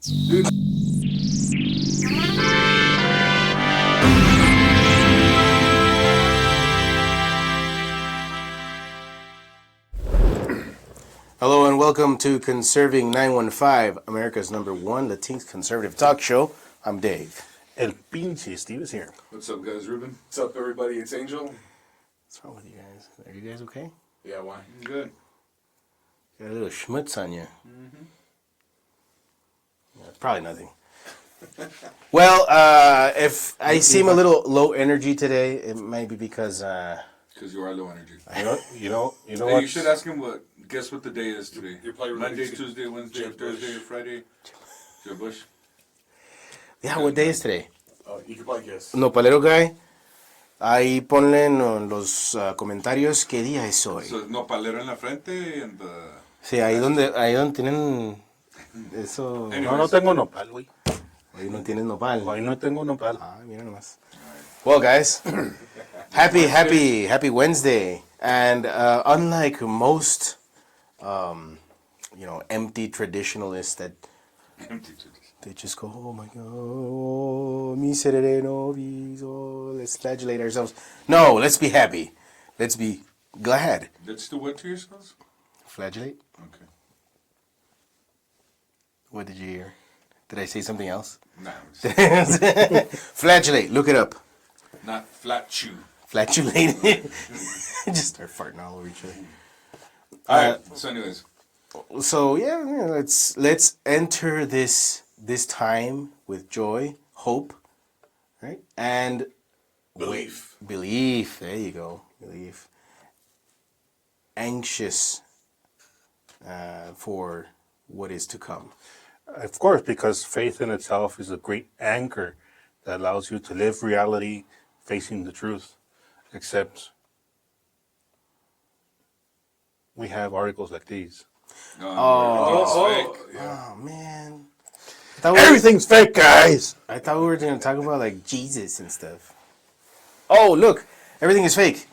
Dude. Hello and welcome to Conserving 915, America's #1 Latin conservative talk show. I'm Dave. El pinche Steve is here. What's up, guys? Ruben. What's up, everybody? It's Angel. What's wrong with you guys? Are you guys okay? Yeah, why? Good. Got a little schmutz on you. Mm-hmm. Yeah, probably nothing. Well, if I seem a little low energy today, it might be because... Because you are low energy. You know Hey, what? you should ask him what. Guess what the day is today? You're probably Monday, related to Tuesday, Wednesday, Jeb Thursday, Bush. Friday. Jeb Bush. Yeah, what day is today? You can probably guess. Nopalero guy, ahí ponle en los comentarios qué día es hoy. So, nopalero en la frente and Sí, ahí donde tienen eso. No, no tengo nopal, güey. Hoy no tienes nopal. Hoy no tengo nopal. Ah, mira nomás. Well, guys, happy Wednesday. And unlike most, empty traditionalists that they just go, oh my God, oh, miserere nobis, oh, let's flagellate ourselves. No, let's be happy. Let's be glad. Let's do what to yourselves? Flagellate? Okay. What did you hear? Did I say something else? Nah, Flagellate, look it up. not flat chew. Flatulate. Just start farting all over each other. Alright, so anyways. So yeah, let's enter this time with joy, hope, right? And Belief. belief. There you go. Belief. Anxious for what is to come. Of course, because faith in itself is a great anchor that allows you to live reality facing the truth. Except we have articles like these. Fake. Oh man. Everything's fake, guys! I thought we were going to talk about like Jesus and stuff. Oh, look. Everything is fake.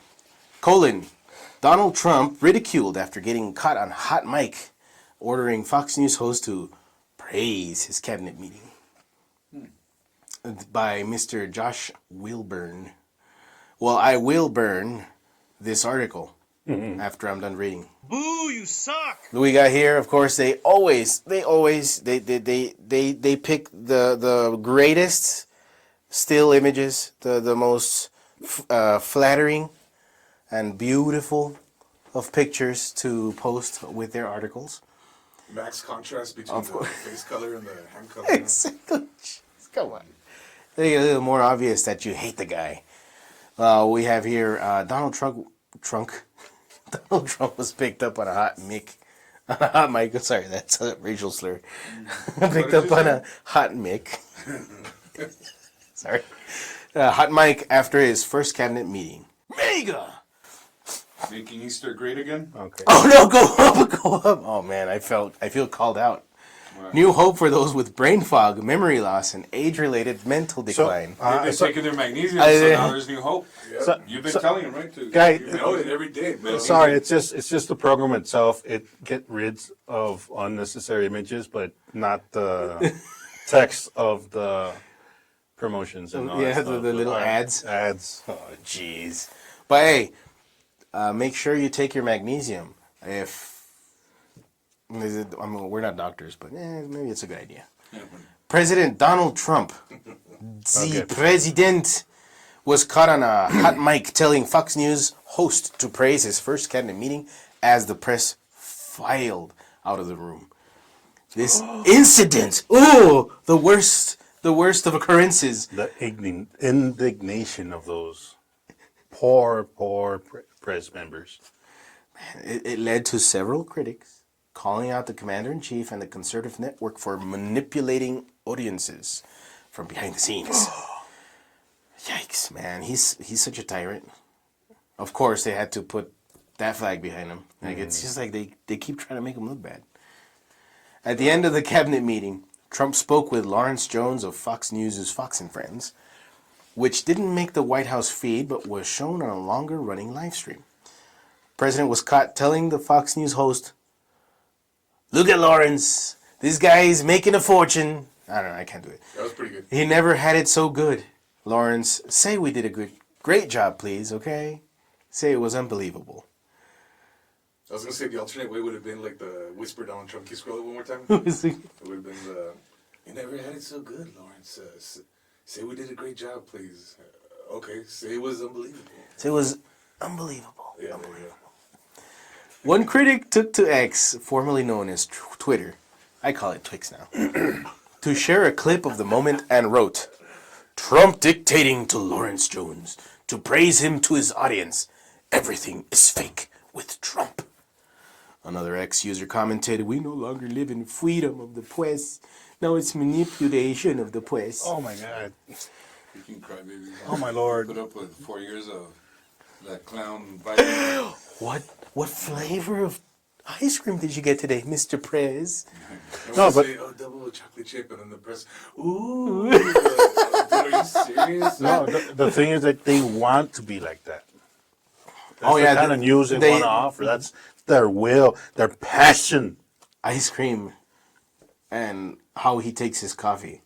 Donald Trump ridiculed after getting caught on hot mic ordering Fox News host to praise his cabinet meeting. By Mr. Josh Wilburn. Well, I will burn this article after I'm done reading. Boo, you suck! We got here, of course, they pick the greatest still images, the most flattering and beautiful of pictures to post with their articles. Max contrast between Of the course. face color and the hand color. Exactly. Come on. They get a little more obvious that you hate the guy. We have here Donald Trump was picked up on a hot mic. Sorry, that's a racial slur. Picked up on a hot mic. Sorry. Hot mic after his first cabinet meeting. Mega! Making Easter great again? Okay. Oh no, go up. Oh man, I feel called out. Right. New hope for those with brain fog, memory loss, and age-related mental decline. They've been taking their magnesium, so now there's new hope. Yeah. You've been telling him, right? Guy, You know it every day, man. sorry, it's just the program itself. It get rid of unnecessary images, but not the text of the promotions and all Yeah, that the stuff. little ads. Ads. Oh, jeez. But hey, make sure you take your magnesium. We're not doctors, but maybe it's a good idea. President Donald Trump, the president, was caught on a hot mic telling Fox News host to praise his first cabinet meeting as the press filed out of the room. This incident, the worst of occurrences. The indignation of those poor press members. It led to several critics calling out the commander-in-chief and the conservative network for manipulating audiences from behind the scenes. Yikes, man. He's such a tyrant. Of course, they had to put that flag behind him. Like it's just like they keep trying to make him look bad. At the end of the cabinet meeting, Trump spoke with Lawrence Jones of Fox News' Fox and Friends, which didn't make the White House feed but was shown on a longer-running live stream. The president was caught telling the Fox News host, "Look at Lawrence. This guy is making a fortune. I don't know. I can't do it. That was pretty good. He never had it so good. Lawrence, say we did a great job, please, okay? Say it was unbelievable. I was gonna say the alternate way would have been like the whisper down Trump. Can you scroll it one more time? It was It would have been the. You never had it so good, Lawrence. Say we did a great job, please. Okay. Say it was unbelievable. It was unbelievable. Yeah. Unbelievable. One critic took to X, formerly known as Twitter, I call it Twix now, to share a clip of the moment and wrote, Trump dictating to Lawrence Jones to praise him to his audience. Everything is fake with Trump. Another X user commented, we no longer live in freedom of the press. Now it's manipulation of the press. Oh my God. Freaking crybaby. Oh my Lord. Put up with 4 years of that clown biting. What flavor of ice cream did you get today, Mr. Prez? No, but say, double chocolate chip, and then the press. Ooh. Dude, are you serious? no, the thing is that they want to be like that. Oh, yeah, the kind of news they want to offer. That's their will, their passion. Ice cream and how he takes his coffee.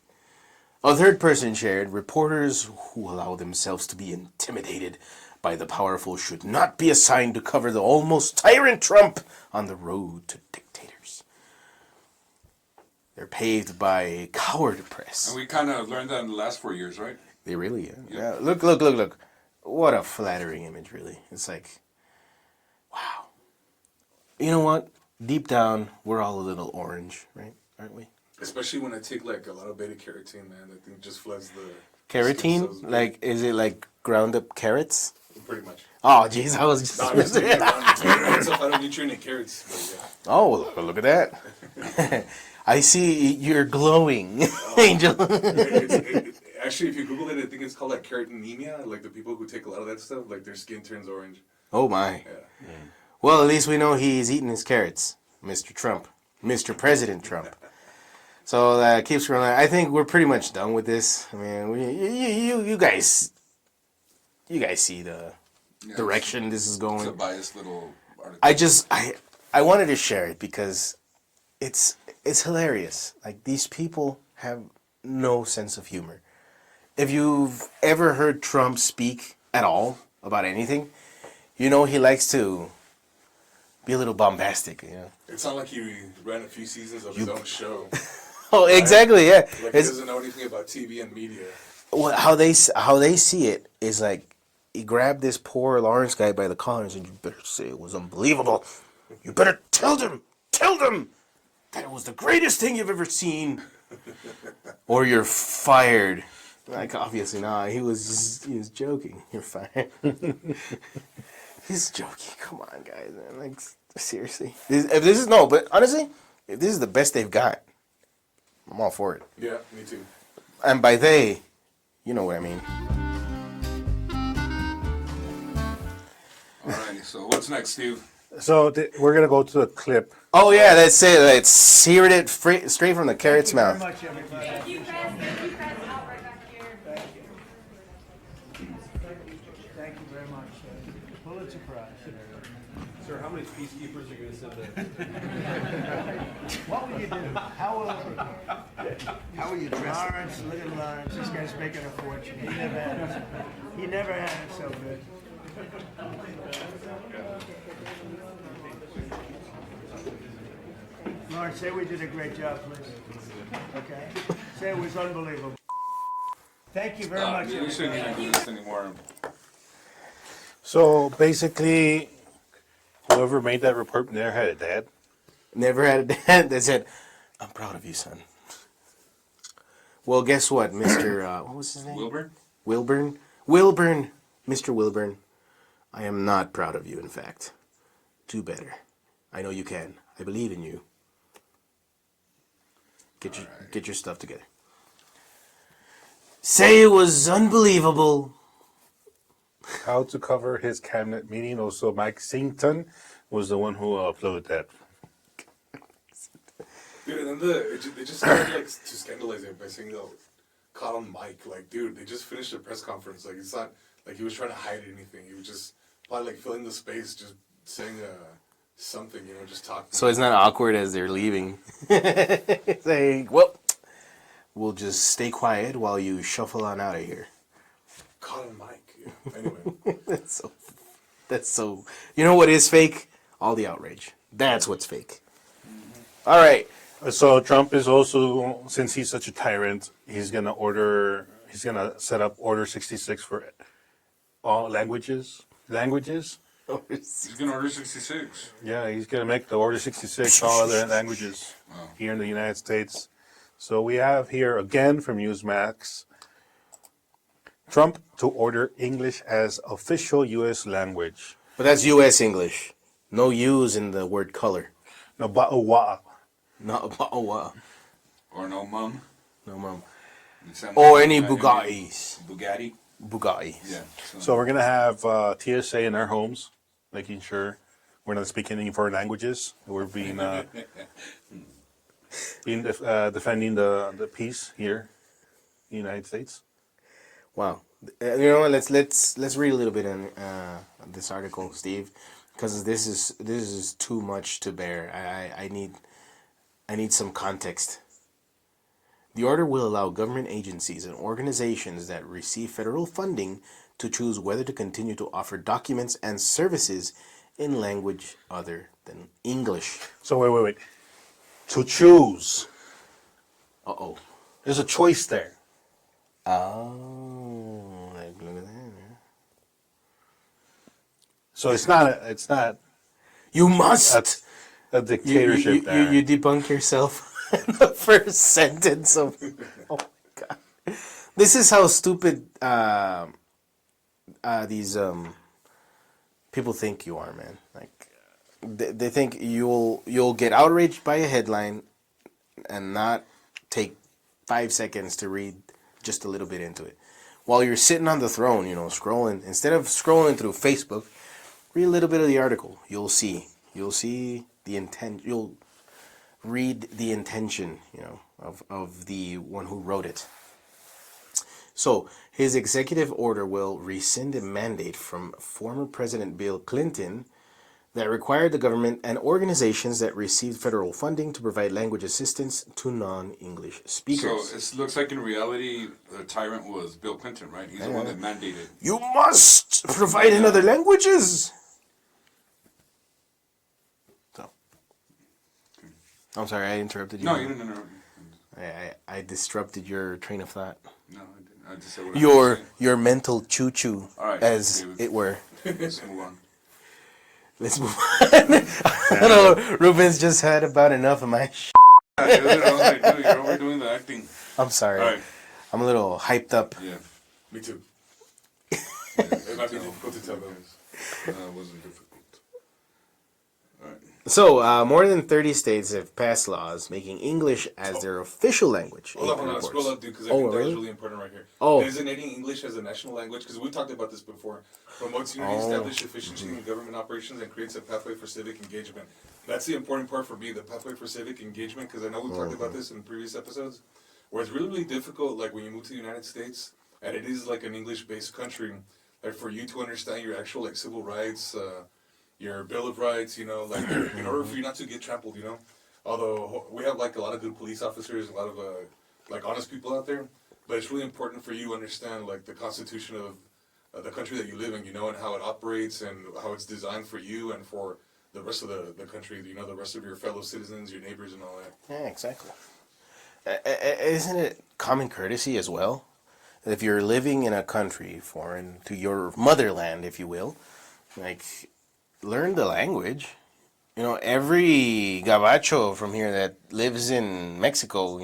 A third person shared, reporters who allow themselves to be intimidated by the powerful should not be assigned to cover the almost tyrant Trump on the road to dictators. They're paved by coward press. And we kind of learned that in the last 4 years, right? They really, yeah. Look. What a flattering image, really. It's like, wow. You know what? Deep down, we're all a little orange, right? Aren't we? Especially when I take like a lot of beta carotene, man. That thing just floods the Carotene? skin cells. Like, is it like ground up carrots? Pretty much. Oh, jeez, I was just... No, I'm just thinking around it's a phytonutrient in carrots. But Oh, look at that. I see you're glowing, Angel. actually, if you Google it, I think it's called like caroteninemia. Like the people who take a lot of that stuff, like their skin turns orange. Oh, my. Yeah. Well, at least we know he's eating his carrots, Mr. Trump. Mr. President Trump. So that keeps going. I think we're pretty much done with this. I mean, you guys see the direction this is It's going. a biased little article. I wanted to share it because it's hilarious. Like, these people have no sense of humor. If you've ever heard Trump speak at all about anything, you know he likes to be a little bombastic, you know. It's not like he ran a few seasons of his own show. Oh, exactly, yeah. Like he doesn't know anything about TV and media. Well, how they see it is like he grabbed this poor Lawrence guy by the collar and said, "You better say it was unbelievable. You better tell them that it was the greatest thing you've ever seen, or you're fired." Like, obviously not. He was joking. You're fired. He's joking. Come on, guys. Man. Like, seriously. But honestly, if this is the best they've got, I'm all for it. Yeah, me too. And by they, you know what I mean. Alrighty, so what's next, Steve? So we're gonna go to a clip. Oh yeah, that's it. Let's hear it straight from the carrot's mouth. Thank you, Fred. Thank you, Fred. Out right back here. Thank you very much. Pulitzer Prize. Sir, how many peacekeepers are you going to send in? What will you do? How will you dress? Lawrence, look at Lawrence. This guy's making a fortune. He never had it so good. Lawrence, say we did a great job, please. Okay? Say it was unbelievable. Thank you very much. We shouldn't even do this anymore. So basically, whoever made that report never had a dad. Never had a dad that said, "I'm proud of you, son." Well, guess what, Mr. What was his name? Wilburn? Wilburn, Mr. Wilburn. I am not proud of you. In fact, do better. I know you can. I believe in you. Get your stuff together. Say it was unbelievable. How to cover his cabinet meeting. Also, Mike Singleton was the one who uploaded that. Dude, and then they just started like to scandalize it by saying they'll caught on mic. Like, dude, they just finished a press conference. Like, it's not like he was trying to hide anything. He was just probably like filling the space, just saying something, just talking. So it's not awkward as they're leaving. It's like, well, we'll just stay quiet while you shuffle on out of here. Call him Mike. Yeah. Anyway. That's so. You know what is fake? All the outrage. That's what's fake. All right. So Trump is also, since he's such a tyrant, he's gonna set up Order 66 for all languages. He's gonna order 66. Yeah, he's gonna make the Order 66 all other languages here in the United States. So we have here again from Newsmax, Trump to order English as official U.S. language. But that's U.S. English. No U's in the word color. No, ba'awa. No, oh wow. Or no mum. No, mom. Some- Or any Bugattis. Bugatti. Bugatti. Yeah. So we're gonna have TSA in our homes, making sure we're not speaking any foreign languages. We're defending the peace here in the United States. Wow. You know what? Let's read a little bit in this article, Steve, because this is too much to bear. I need some context. The order will allow government agencies and organizations that receive federal funding to choose whether to continue to offer documents and services in language other than English. So wait. To choose. Uh-oh. There's a choice there. Oh, look at that. So it's not You must. a dictatorship there. You debunk yourself in the first sentence of. Oh my god! This is how stupid these people think you are, man. Like they think you'll get outraged by a headline and not take 5 seconds to read just a little bit into it. While you're sitting on the throne, scrolling, instead of scrolling through Facebook, read a little bit of the article. You'll see the intent. You'll read the intention, of the one who wrote it. So, his executive order will rescind a mandate from former President Bill Clinton that required the government and organizations that received federal funding to provide language assistance to non-English speakers. So it looks like in reality, the tyrant was Bill Clinton, right? He's the one that mandated. You must provide in other languages. So, I'm sorry, I interrupted you. No, you didn't. No. I disrupted your train of thought. No, I didn't. I just said what I was saying. Your mental choo-choo, All right, as David. it were. Let's move on. Let's move on. I don't know. Ruben's just had about enough of my shit. I was like, dude, you're overdoing the acting. I'm sorry. All right. I'm a little hyped up. Yeah. Me too. It might be difficult to tell those. It wasn't difficult. All right. So, more than 30 states have passed laws making English as their official language. Hold AP on. reports. Scroll up, dude, because I Oh, think that was really? really important right here. Oh. Designating English as a national language, because we talked about this before, promotes unity, establishes efficiency in government operations, and creates a pathway for civic engagement. That's the important part for me, the pathway for civic engagement, because I know we talked about this in previous episodes, where it's really, really difficult, like when you move to the United States, and it is like an English-based country, like for you to understand your actual like civil rights, your Bill of Rights, in order for you not to get trampled, Although we have like a lot of good police officers, a lot of like honest people out there, but it's really important for you to understand like the constitution of the country that you live in, and how it operates and how it's designed for you and for the rest of the country, the rest of your fellow citizens, your neighbors and all that. Yeah, exactly. Isn't it common courtesy as well? If you're living in a country foreign to your motherland, if you will, like, learn the language. Every gabacho from here that lives in Mexico,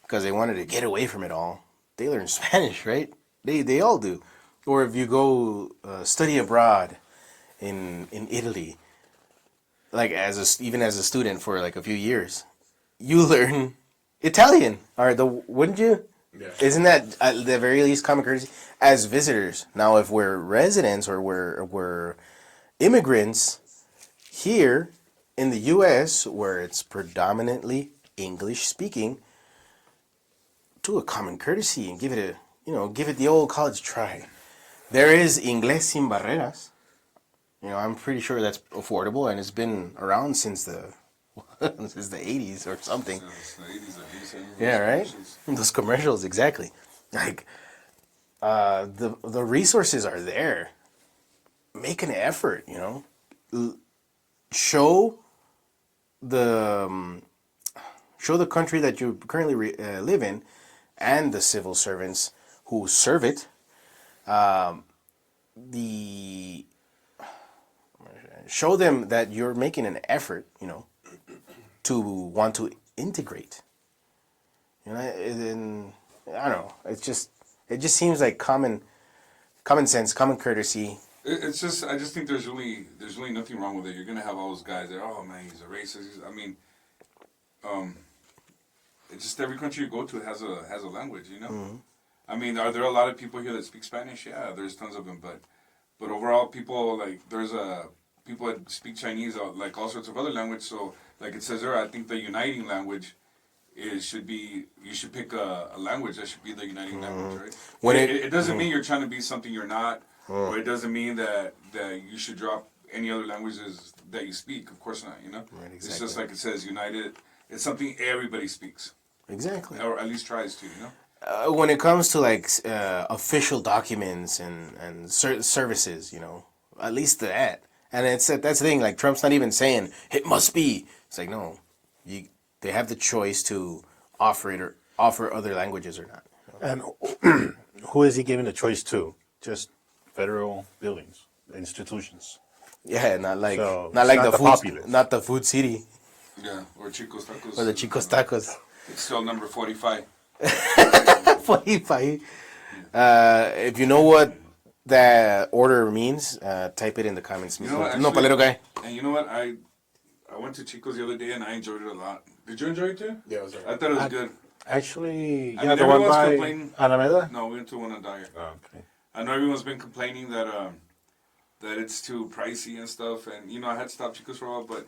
because they wanted to get away from it all, they learn Spanish, right? They all do. Or if you go study abroad in Italy, like even as a student for like a few years, you learn Italian. Wouldn't you? Yeah. Isn't that at the very least common courtesy as visitors? Now, if we're residents or we're immigrants here in the U.S., where it's predominantly English speaking, do a common courtesy and give it the old college try. There is Inglés sin barreras. You know, I'm pretty sure that's affordable, and it's been around since the since the 80s or something. Since the 80s, like you said, Yeah, right. commercials. Those commercials, exactly. Like, the resources are there. Make an effort, you know. Show the show the country that you currently live in, and the civil servants who serve it, the show them that you're making an effort, you know, to want to integrate. You know, and I don't know. It just seems like common sense, common courtesy. It's just, I just think there's really nothing wrong with it. You're gonna have all those guys that, oh man, he's a racist. I mean, it's just every country you go to has a language, you know. Mm-hmm. I mean, are there a lot of people here that speak Spanish? Yeah, there's tons of them, but overall, people like people that speak Chinese, like all sorts of other language. So, like it says there, I think the uniting language you should pick a language that should be the uniting language, right? When it doesn't mean you're trying to be something you're not, or it doesn't mean that you should drop any other languages that you speak. Of course not, you know. Right, It's exactly. just like it says, united. It's something everybody speaks, Exactly. or at least tries to, you know. When it comes to like official documents and services, you know, at least that. And that's the thing. Like Trump's not even saying it must be. It's like no, they have the choice to offer it or offer other languages or not. And who is he giving the choice to? Just federal buildings, institutions. Yeah, not like So, not like not the the food, populace. not the food city Yeah, or Chicos Tacos. or the Chicos Tacos. It's still number 45. 45. If you know what that order means, type it in the comments. You know what, No actually- palero guy. And you know what? I went to Chico's the other day and I enjoyed it a lot. Did you enjoy it too? Yeah, it was I alright. thought it was good. Actually, I yeah, mean, the one everyone's by complaining- Alameda. No, we went to one on Dyer. Oh, okay. I know everyone's been complaining that it's too pricey and stuff, and you know I had to stop Chico's for a while, but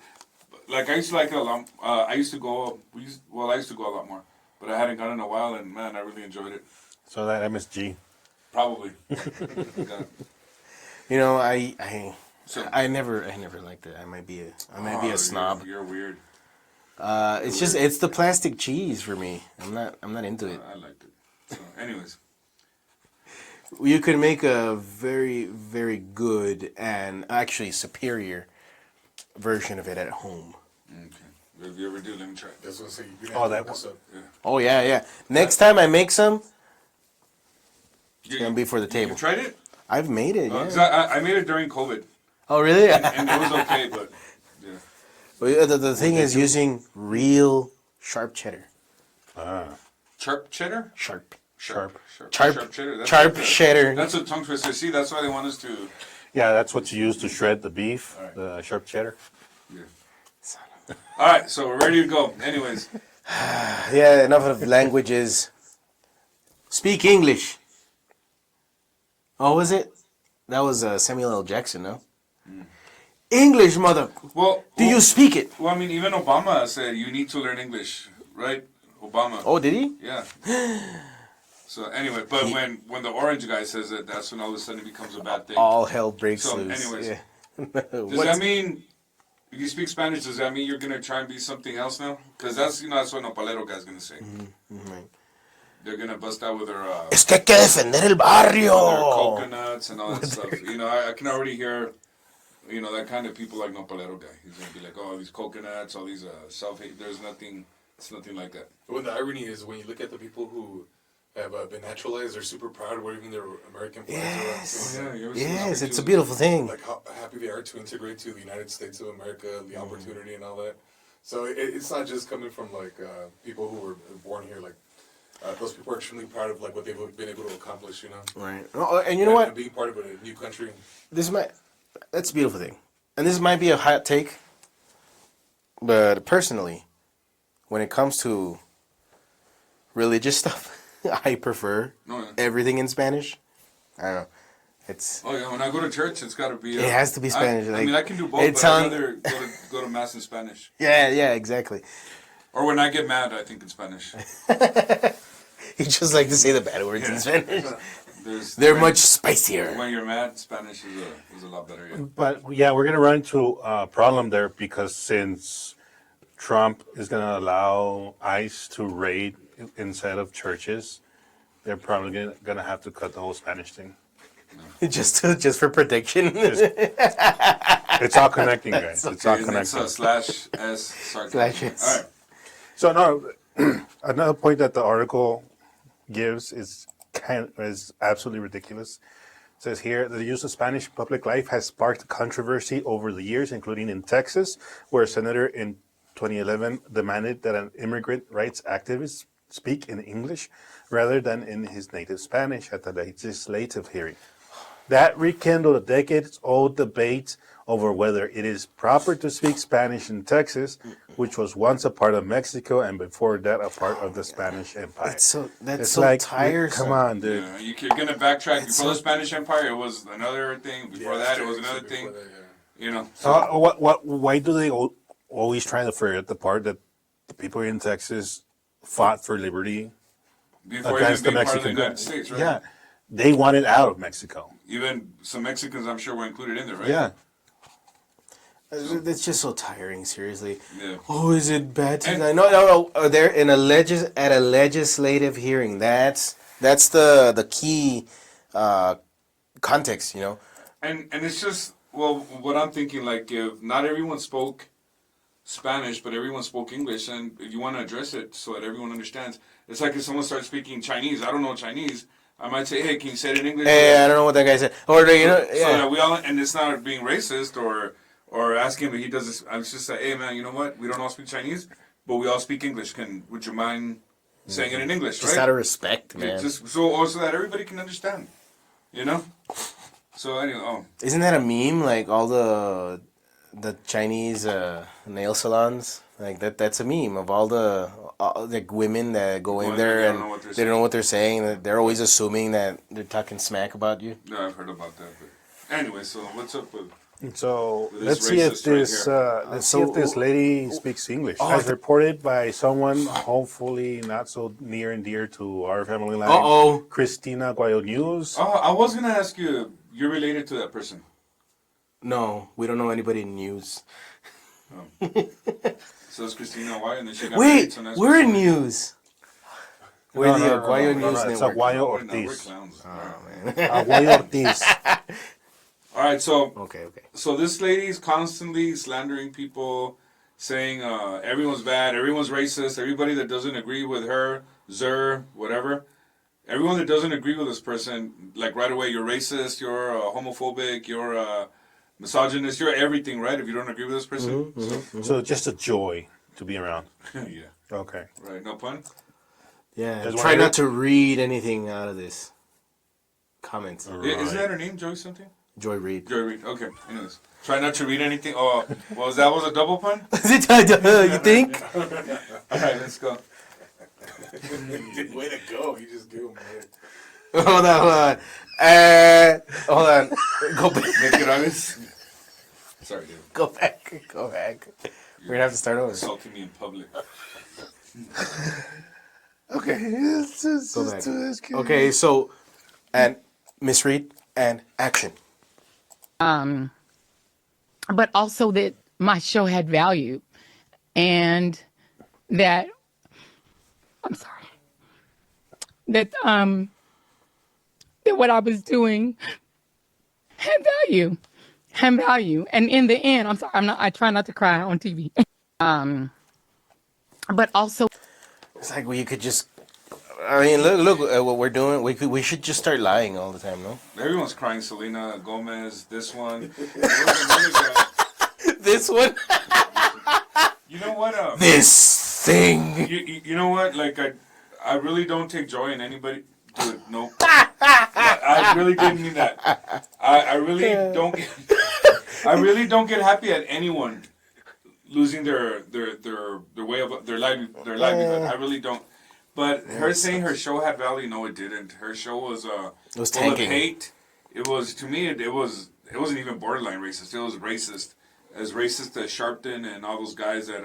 like I used to like it a lot. I used to go. I used to go a lot more, but I hadn't gone in a while, and man, I really enjoyed it. So that MSG. Probably. Yeah. You know, So- I never liked it. I might be Oh, a snob. You're weird. It's the plastic cheese for me. I'm not into it. I liked it. So, anyways, You could make a very, very good and actually superior version of it at home. okay. If you ever do, let me try it. That's what I say. You Oh, that one. Oh yeah. Next time I make some, It's gonna be for the table. You tried it? I've made it. 'Cause Yeah. I made it during COVID, Oh really? and it was okay, but yeah. Well, the thing is using real sharp cheddar. Sharp cheddar? Sharp Sharp cheddar. Sharp cheddar. That's a tongue twister. See, that's why they want us to. Yeah, that's what you use to shred the beef, Alright. the sharp cheddar. Yeah. All right, so we're ready to go. Anyways, Yeah, enough of languages. Speak English. Oh, was it? That was Samuel L. Jackson, no? English, mother. Do you speak it? Well, I mean, even Obama said you need to learn English, right? Obama. Oh, did he? Yeah. So anyway, but when the orange guy says it, that's when all of a sudden it becomes a bad thing. All hell breaks So, loose. anyways. Yeah. Does that mean if you speak Spanish? Does that mean you're gonna try and be something else now? Because that's what Nopalero guy's gonna say. Right. They're gonna bust out with their Es que hay que defender el barrio. coconuts and all that stuff. You know, I can already hear, you know, that kind of people like Nopalero guy. He's gonna be like, oh, these coconuts, all these self-hate. There's nothing. It's nothing like that. Well, the irony is when you look at the people who have been naturalized, they're super proud waving their American flags around. Yes. You ever seen Yes, those it's a pictures? beautiful thing. Like how happy they are to integrate to the United States of America, the opportunity and all that. So it's not just coming from like people who were born here. Like those people are extremely proud of like what they've been able to accomplish. You know, Right. Oh, and you know what? And being part of a new country. That's a beautiful thing. And this might be a hot take, but personally, when it comes to religious stuff, I prefer No, yeah. everything in Spanish. I don't know. It's Oh yeah, when I go to church, it's got to be. It has to be Spanish, I like, mean, I can do both, it's but I'd on- rather go to mass in Spanish. yeah, exactly. Or when I get mad, I think in Spanish. You just like to say the bad words in Spanish. They're much spicier. When you're mad, Spanish is a lot better. Yeah. But yeah, we're going to run into a problem there because since Trump is going to allow ICE to raid inside of churches, they're probably going to have to cut the whole Spanish thing. just for protection. It's all connecting, guys. It's all It's connecting. a slash S sarcasm. Slash S. All right. So no, another point that the article gives is absolutely ridiculous. It says here the use of Spanish in public life has sparked controversy over the years, including in Texas, where a senator in 2011 demanded that an immigrant rights activist speak in English rather than in his native Spanish at the legislative hearing. That rekindled a decades-old debate over whether it is proper to speak Spanish in Texas, which was once a part of Mexico and before that a part of the Spanish Empire. That's so tiresome. Come on, dude. Yeah, you're gonna backtrack. Before the Spanish Empire, it was another thing. Before that, it was another thing. You know. So, Why do they always try to forget the part that the people in Texas fought for liberty before against the even being part of the Mexican United States, right? Yeah, they wanted out of Mexico. Even some Mexicans, I'm sure, were included in there, right? Yeah. It's just so tiring, seriously. Yeah. Oh, is it bad to... No. They're in at a legislative hearing. That's the key context, you know? And it's just, well, what I'm thinking, like, if not everyone spoke Spanish, but everyone spoke English, and if you want to address it so that everyone understands, it's like if someone starts speaking Chinese, I don't know Chinese, I might say, hey, can you say it in English? Hey, I don't know what that guy said. Or, you know, So that we all, and it's not being racist or asking him if he does this. I'm just like, hey, man, you know what? We don't all speak Chinese, but we all speak English. Would you mind saying it in English, just right? out of respect, man. Just so that everybody can understand, you know? So anyway, Isn't that a meme? Like all the Chinese nail salons, like that's a meme of all the like women that go in there and they don't know what they're saying. They're always assuming that they're talking smack about you. No, I've heard about that. But anyway, so what's up with? So This let's see if racist right this here. let's see if this lady speaks English. As reported by someone hopefully not so near and dear to our family line. Christina Guayo News. Oh, I was gonna ask you. You're related to that person? No, we don't know anybody in news. So it's Christina Why, and then she got married, Wait, so that's we're in why. news. We're the Aguayo News It's Network. Aguayo We're Ortiz. clowns. Aguayo Ortiz. All right, so Okay. So this lady's constantly slandering people, saying everyone's bad, everyone's racist, everybody that doesn't agree with her, whatever. Everyone that doesn't agree with this person, like right away, you're racist, you're homophobic, you're a misogynist, you're everything, right? If you don't agree with this person. So just a joy to be around. Yeah. Okay. Right. No pun. Yeah, There's try one not to read anything out of this comments. Isn't that her name, Joy something? Joy Reid. Joy Reid. Okay. Anyways, try not to read anything. Oh, was that a double pun? You think? All right, let's go. Way to go! You just do it. Hold on. Hold on. Go back. Make it honest. Sorry, dude. Go back. We're gonna have to start over. Insulting me in public. Okay. Go back. Okay, so, and Miss Reid, and action. But also that my show had value, and that that what I was doing had value, and in the end, I try not to cry on TV. But also, It's like you could just. I mean, look what we're doing. We should just start lying all the time, no? Everyone's crying. Selena Gomez. This one. There was another guy. This one. You know what? This thing. You know what? Like I really don't take joy in anybody. Dude, no. I really didn't mean that. I really don't. I really don't get happy at anyone losing their way of their livelihood. I really don't. But her saying her show had value, no, it didn't. Her show was It was full of tanking. hate. It was, to me, it wasn't even borderline racist. It was racist as Sharpton and all those guys that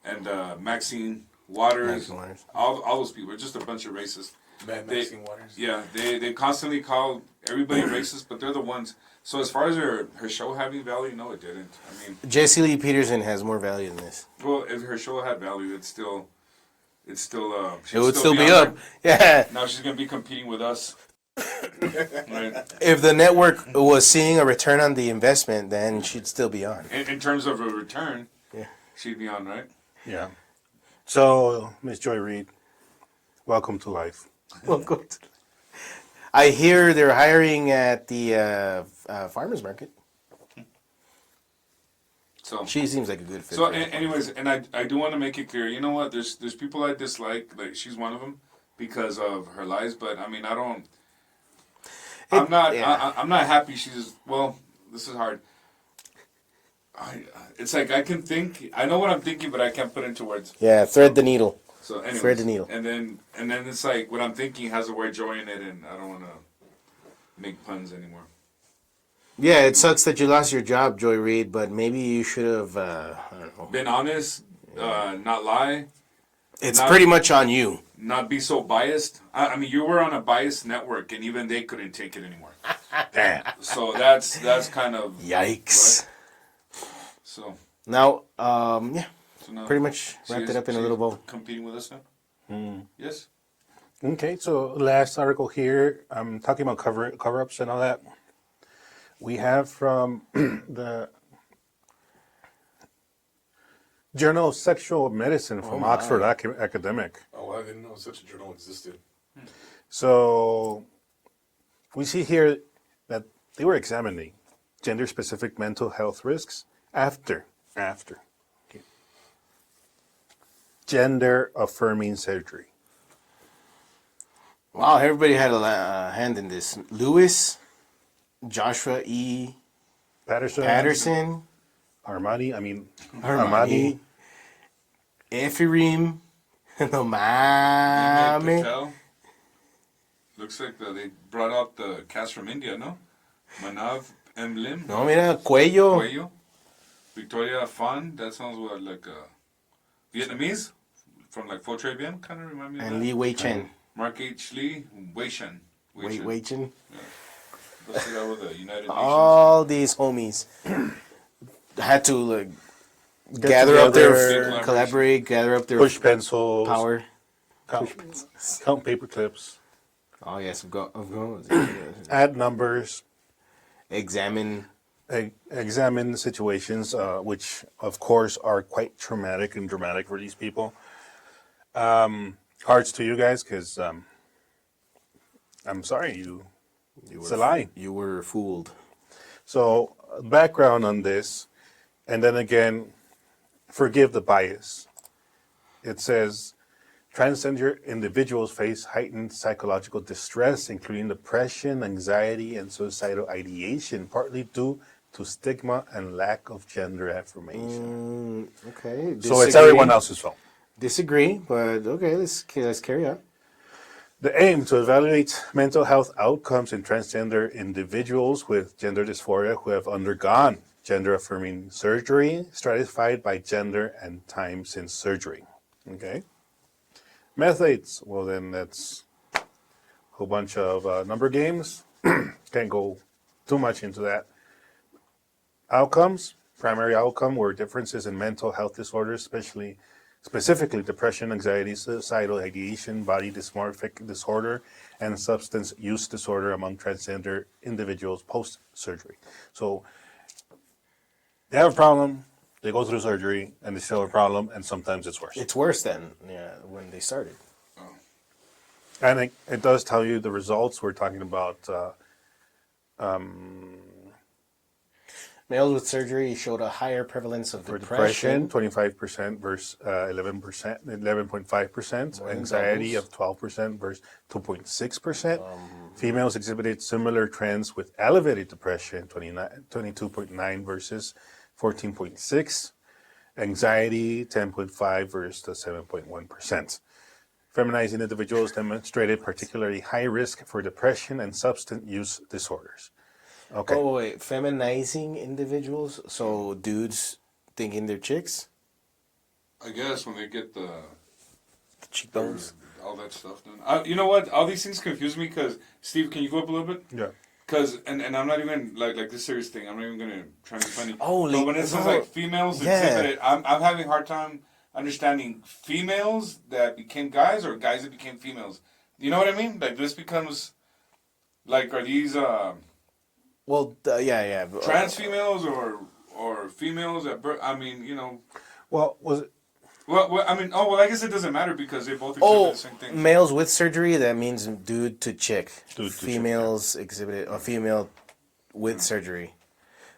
and Maxine, Waters, Waters. all those people are just a bunch of racists. Mad They- Maxine Waters. Yeah, they constantly call everybody racist, but they're the ones. So as far as her show having value, no, it didn't. I mean, Jesse Lee Peterson has more value than this. well, if her show had value, it's still. It she'd would still be on up. there. Yeah. Now she's gonna be competing with us. Right. If the network was seeing a return on the investment, then she'd still be on. In terms of a return, Yeah. she'd be on, right? Yeah. So, Miss Joy Reid, welcome to life. Welcome to- I hear they're hiring at the farmers market. So She seems like a good fit. So, for it. anyways, and I do want to make it clear. You know what? There's people I dislike. Like she's one of them because of her lies. But I mean, I don't. I'm not. yeah. I'm not happy. She's well. This is hard. It's like I can think. I know what I'm thinking, but I can't put into words. Yeah, thread the needle. So, anyways, Thread the needle. And then it's like what I'm thinking has the word joy in it, and I don't want to make puns anymore. Yeah, it sucks that you lost your job, Joy Reid, but maybe you should have, I don't know. Been honest, not lie, It's not- pretty much on you. not be so biased. I mean, you were on a biased network, and even they couldn't take it anymore. Damn. So that's kind of Yikes. so. Now, yeah, So now pretty much she wrapped is- it up in a she little is bow. Competing with us now. Yes. Okay, so last article here, I'm talking about cover-ups and all that. We have from the Journal of Sexual Medicine from Oxford Academic. Oh, I didn't know such a journal existed. So we see here that they were examining gender-specific mental health risks after okay, gender-affirming surgery. Wow, everybody had a hand in this. Lewis, Joshua E. Patterson, Armani, Armani, Ephraim, no Mame mame. Patel. Looks like they brought out the cast from India, no? Manav M. Lim. No, mira, Cuello. Cuello. Victoria Fan. That sounds like Vietnamese from like Pho Tre Bien. Kind of remind me of And that. Lee Wei Chen. Mark H. Lee. Wei Shen. Wei Chen. Busted out with the United Nations. All these homies had to like gather up together, their collaborate, gather up their Push pencils, power. count paper clips, Oh yes, add numbers, examine. examine situations, which of course are quite traumatic and dramatic for these people. Hearts to you guys, because I'm sorry, it's a lie. You were fooled. So, background on this, and then again, forgive the bias. It says transgender individuals face heightened psychological distress, including depression, anxiety, and suicidal ideation, partly due to stigma and lack of gender affirmation. Okay. So it's everyone else's fault. Disagree, but okay, let's carry on. The aim to evaluate mental health outcomes in transgender individuals with gender dysphoria who have undergone gender affirming surgery, stratified by gender and time since surgery. Okay. Methods. Well, then that's a whole bunch of number games. Can't go too much into that. Outcomes. Primary outcome were differences in mental health disorders, specifically depression, anxiety, suicidal ideation, body dysmorphic disorder, and substance use disorder among transgender individuals post-surgery. So they have a problem, they go through surgery, and they still have a problem, and sometimes it's worse. It's worse than when they started. And it does tell you the results. We're talking about Males with surgery showed a higher prevalence of for depression. depression, 25% versus 11%, 11.5%. Anxiety of 12% versus 2.6%. Females exhibited similar trends with elevated depression, 22.9 versus 14.6. Anxiety, 10.5 versus 7.1%. Feminizing individuals demonstrated particularly high risk for depression and substance use disorders. Okay. Oh wait, feminizing individuals. So dudes thinking they're chicks. I guess when they get the the cheekbones. all that stuff done. You know what? All these things confuse me because Steve, can you go up a little bit? Yeah. Cause and I'm not even like this serious thing. I'm not even gonna try to be funny. Oh, but when it says like females exhibited, I'm having a hard time understanding females that became guys or guys that became females. You know what I mean? Like this becomes like are these Well, yeah. trans females or females at birth? I mean, you know. Well, was it? Well, I mean, I guess it doesn't matter because they both exhibit the same thing. Males with surgery, that means dude to chick. Dude to chick, Females exhibited a female with surgery,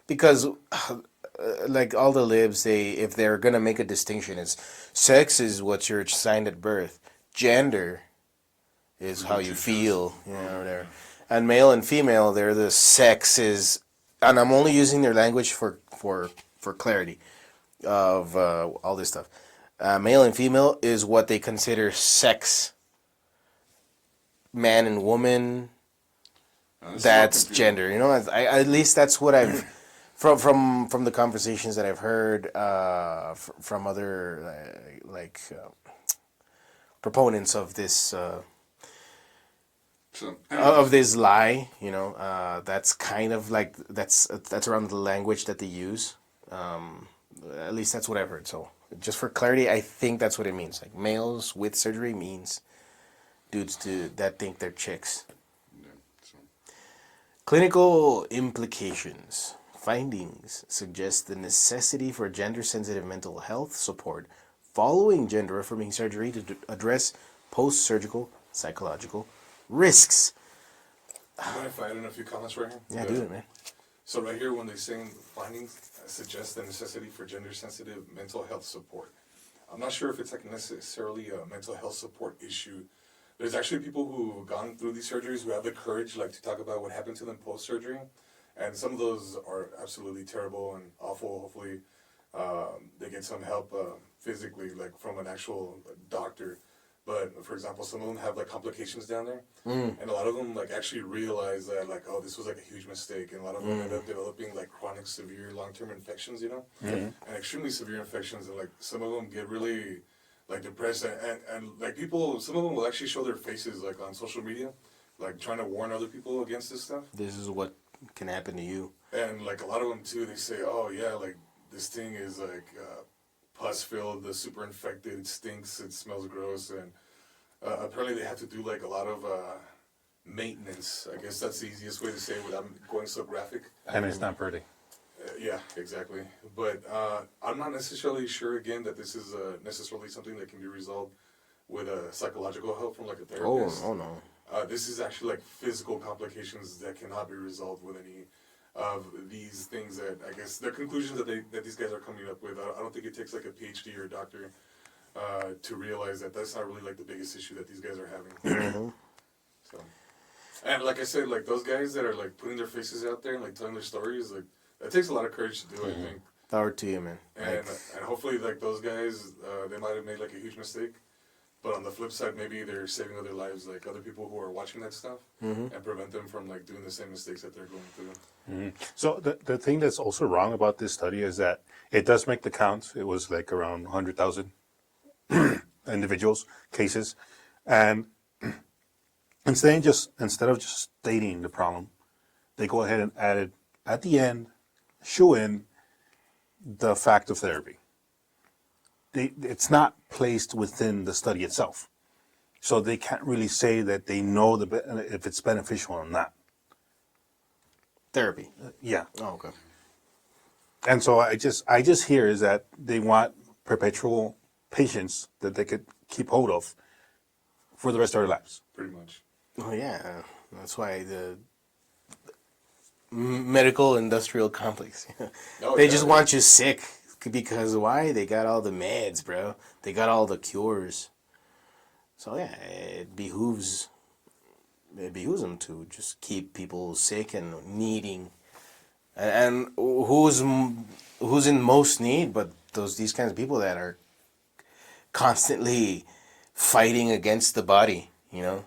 because like all the libs, if they're gonna make a distinction, is sex is what you're assigned at birth, gender is how you feel, you know, whatever, and male and female, they're the sexes, and I'm only using their language for clarity of all this stuff. Male and female is what they consider sex. Man and woman, that's gender. You know, at least that's what I've from the conversations that I've heard from other proponents of this of this lie. You know, that's kind of like that's around the language that they use. At least that's what I've heard. So. Just for clarity, I think that's what it means. Like males with surgery means dudes that think they're chicks. Clinical implications. Findings suggest the necessity for gender-sensitive mental health support following gender-affirming surgery to address post-surgical psychological risks. You mind if I add in a few comments right here? Yeah, do it, man. So right here, when they say findings suggest the necessity for gender-sensitive mental health support, I'm not sure if it's like necessarily a mental health support issue. There's actually people who've gone through these surgeries who have the courage, like, to talk about what happened to them post-surgery, and some of those are absolutely terrible and awful. Hopefully, they get some help physically, like from an actual doctor. But for example, some of them have like complications down there, and a lot of them like actually realize that like, oh, this was like a huge mistake, and a lot of them end up developing like chronic, severe, long-term infections, you know, and extremely severe infections, and like some of them get really like depressed, and like people, some of them will actually show their faces like on social media, like trying to warn other people against this stuff. This is what can happen to you. And like a lot of them too, they say, oh yeah, like this thing is like pus filled, the super infected, it stinks, it smells gross, and apparently they have to do like a lot of maintenance. I guess that's the easiest way to say it without going so graphic. And it's not pretty. Yeah, exactly. But I'm not necessarily sure again that this is necessarily something that can be resolved with psychological help from like a therapist. Oh no. This is actually like physical complications that cannot be resolved with any of these things that I guess the conclusions that these guys are coming up with. I don't think it takes like a PhD or a doctor to realize that that's not really like the biggest issue that these guys are having. So, and like I said, like those guys that are like putting their faces out there and like telling their stories, like that takes a lot of courage to do. I think. Power to you, man. And hopefully, like those guys, they might have made like a huge mistake. But on the flip side, maybe they're saving other lives, like other people who are watching that stuff, and prevent them from like doing the same mistakes that they're going through. So the thing that's also wrong about this study is that it does make the count. It was like around 100,000 individuals, cases, and instead of just stating the problem, they go ahead and added at the end, shoe in the fact of therapy. It's not placed within the study itself. So they can't really say that they know if it's beneficial or not. Therapy. Yeah. Oh, okay. And so I just hear is that they want perpetual patients that they could keep hold of for the rest of their lives. Pretty much. Oh yeah, that's why the medical industrial complex. They just want you sick because why? They got all the meds, bro. They got all the cures. So yeah, it behooves them to just keep people sick and needing. And who's in most need? But these kinds of people that are constantly fighting against the body, you know,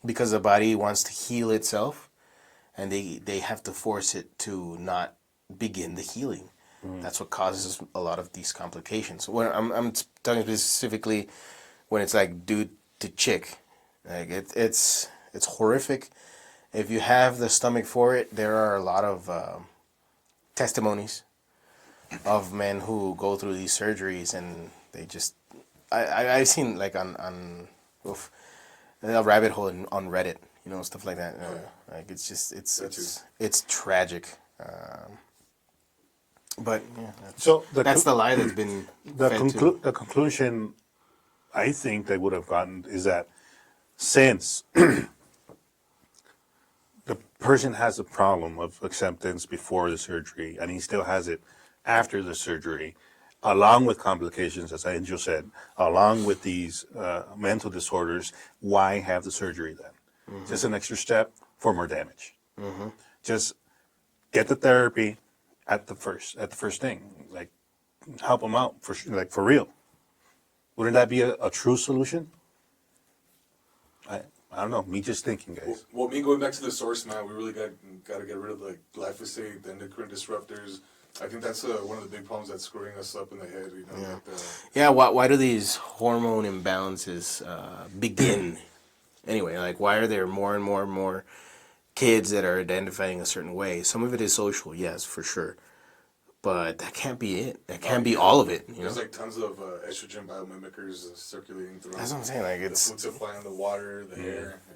because the body wants to heal itself, and they have to force it to not begin the healing. That's what causes a lot of these complications. When I'm talking specifically when it's like dude to chick. Like it's horrific. If you have the stomach for it, there are a lot of testimonies of men who go through these surgeries and they just I've seen like on oof, a rabbit hole on Reddit, you know, stuff like that. Like it's just it's tragic. But yeah, So that's the lie that's been the fed to. the conclusion I think they would have gotten is that since the person has a problem of acceptance before the surgery and he still has it after the surgery, along with complications, as Angel said, along with these mental disorders, why have the surgery then? Just an extra step for more damage. Just get the therapy at the first thing, like help them out for real. Wouldn't that be a true solution? I don't know. Me just thinking, guys. Well, me going back to the source, man, we really got to get rid of like glyphosate, the endocrine disruptors. I think that's one of the big problems that's screwing us up in the head. You know, Yeah, why do these hormone imbalances begin? Anyway, like why are there more and more and more kids that are identifying a certain way? Some of it is social, yes, for sure. But that can't be it. That can't be all of it. You know? There's like tons of estrogen biomimickers circulating throughout. That's what I'm saying. Like the food supply in the water, the air. Yeah.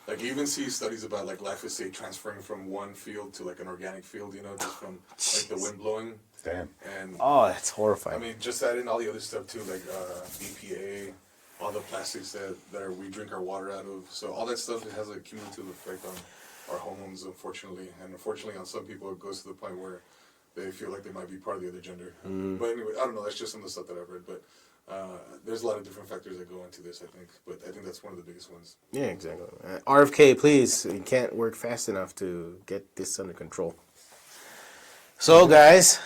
Like you even see studies about like glyphosate transferring from one field to like an organic field. You know, just from like the wind blowing. Damn. And oh, that's horrifying. I mean, just add in all the other stuff too, like BPA, all the plastics that we drink our water out of. So all that stuff, it has a cumulative effect on our hormones, unfortunately. And unfortunately, on some people, it goes to the point where they feel like they might be part of the other gender. But anyway, I don't know. That's just some of the stuff that I've read. But there's a lot of different factors that go into this, I think. But I think that's one of the biggest ones. Yeah, exactly. RFK, please. You can't work fast enough to get this under control. So, guys,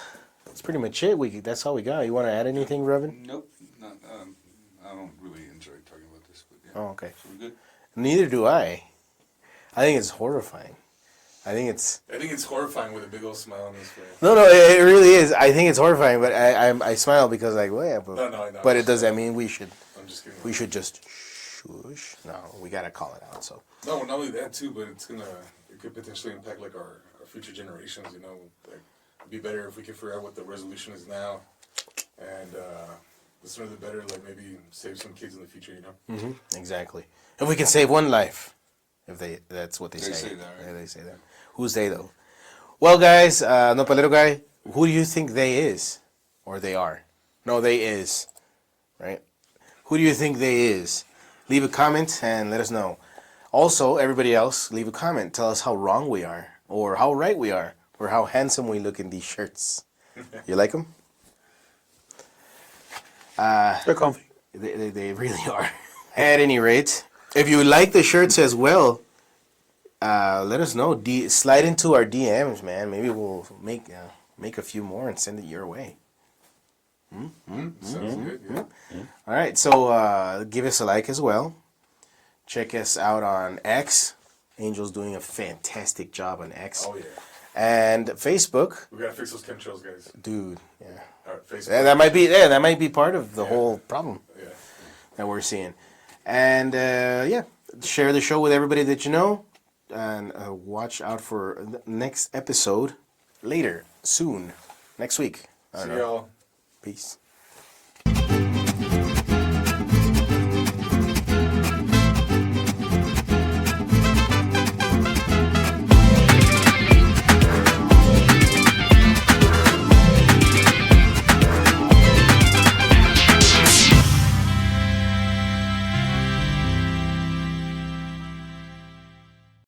that's pretty much it. That's all we got. You want to add anything, Revan? Nope. Not, I don't really enjoy talking about this, but yeah. Oh, okay. So we're good. Neither do I. I think it's horrifying. I think it's horrifying with a big old smile on his face. No, it really is. I think it's horrifying, but I smile because like, well, yeah, but, No, I know. but it doesn't mean we should. I'm just kidding. We should just shush. No, we gotta call it out. So. No, not only that too, but it could potentially impact like our future generations. You know, like it'd be better if we could figure out what the resolution is now, and the sooner the better. Like maybe save some kids in the future. You know. Mm-hmm. Exactly. If we can save one life, that's what they say. They say that, right? Yeah, they say that. Who's they though? Well, guys, Nopalero guy, who do you think they is, or they are? No, they is, right? Who do you think they is? Leave a comment and let us know. Also, everybody else, leave a comment. Tell us how wrong we are, or how right we are, or how handsome we look in these shirts. You like them? They're comfy. They really are. At any rate, if you like the shirts as well, let us know. Slide into our DMs, man. Maybe we'll make a few more and send it your way. Sounds good. Yeah. All right, so give us a like as well. Check us out on X. Angel's doing a fantastic job on X. Oh yeah. And Facebook. We gotta fix those chemtrails, guys. Dude, yeah. All right, Facebook. That might be part of the whole problem Yeah. that we're seeing. And share the show with everybody that you know. And watch out for the next episode soon, next week. See y'all. Peace.